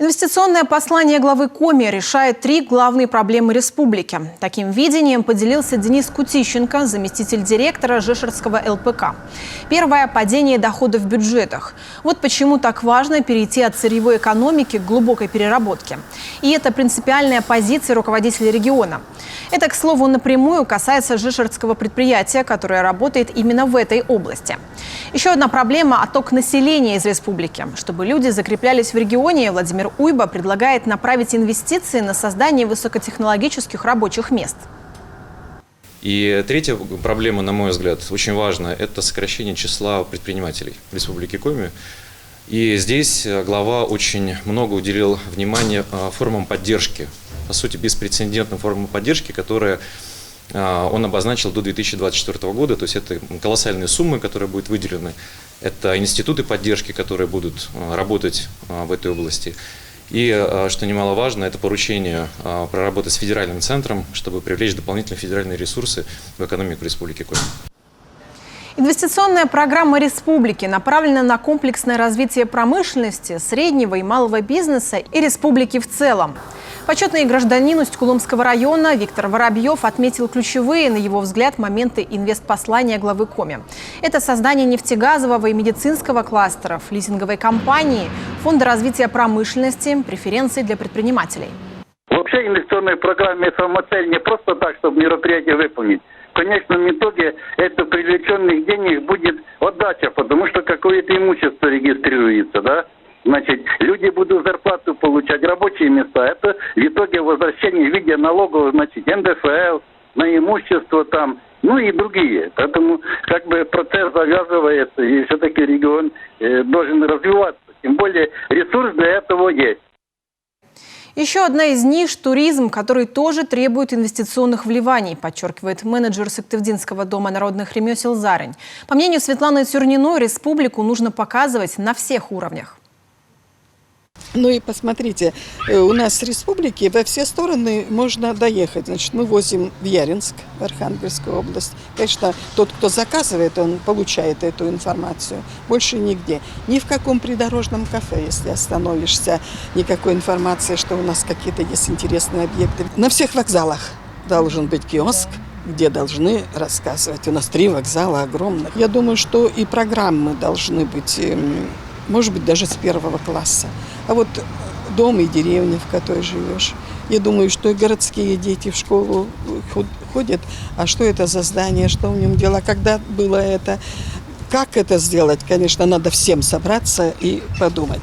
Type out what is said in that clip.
Инвестиционное послание главы Коми решает 3 главные проблемы республики. Таким видением поделился Денис Кутищенко, заместитель директора Жишерского ЛПК. Первое – падение доходов в бюджетах. Вот почему так важно перейти от сырьевой экономики к глубокой переработке. И это принципиальная позиция руководителя региона. Это, к слову, напрямую касается Жишерского предприятия, которое работает именно в этой области. Еще одна проблема – отток населения из республики. Чтобы люди закреплялись в регионе, Владимир Уйба предлагает направить инвестиции на создание высокотехнологических рабочих мест. И третья проблема, на мой взгляд, очень важная – это сокращение числа предпринимателей в Республике Коми. И здесь глава очень много уделил внимания формам поддержки, по сути, беспрецедентным формам поддержки, которые он обозначил до 2024 года. То есть это колоссальные суммы, которые будут выделены. Это институты поддержки, которые будут работать в этой области. И, что немаловажно, это поручение проработать с федеральным центром, чтобы привлечь дополнительные федеральные ресурсы в экономику Республики Коми. Инвестиционная программа республики направлена на комплексное развитие промышленности, среднего и малого бизнеса и республики в целом. Почетный гражданин Усть-Кулымского района Виктор Воробьев отметил ключевые, на его взгляд, моменты инвестпослания главы Коми. Это создание нефтегазового и медицинского кластеров, лизинговой компании, фонда развития промышленности, преференций для предпринимателей. Вообще инвестиционная программа – самоцель не просто так, чтобы мероприятие выполнить. В конечном итоге это привлеченных денег будет отдача, потому что какое-то имущество регистрируется, да? Значит, люди будут зарплату получать, рабочие места. Это в итоге возвращение в виде налогов, значит, НДФЛ, на имущество там, ну и другие. Поэтому как бы процесс завязывается, и все-таки регион должен развиваться. Тем более ресурс для этого есть. Еще одна из ниш – туризм, который тоже требует инвестиционных вливаний, подчеркивает менеджер Сыктывдинского дома народных ремесел Зарань. По мнению Светланы Тюрниной, республику нужно показывать на всех уровнях. Ну и посмотрите, у нас с республики во все стороны можно доехать. Значит, мы возим в Яринск, в Архангельскую область. Конечно, тот, кто заказывает, он получает эту информацию. Больше нигде. Ни в каком придорожном кафе, если остановишься, никакой информации, что у нас какие-то есть интересные объекты. На всех вокзалах должен быть киоск, где должны рассказывать. У нас 3 вокзала огромных. Я думаю, что и программы должны быть, может быть, даже с 1 класса. А вот дом и деревня, в которой живешь. Я думаю, что и городские дети в школу ходят. А что это за здание, что в нем дело, когда было это, как это сделать, конечно, надо всем собраться и подумать.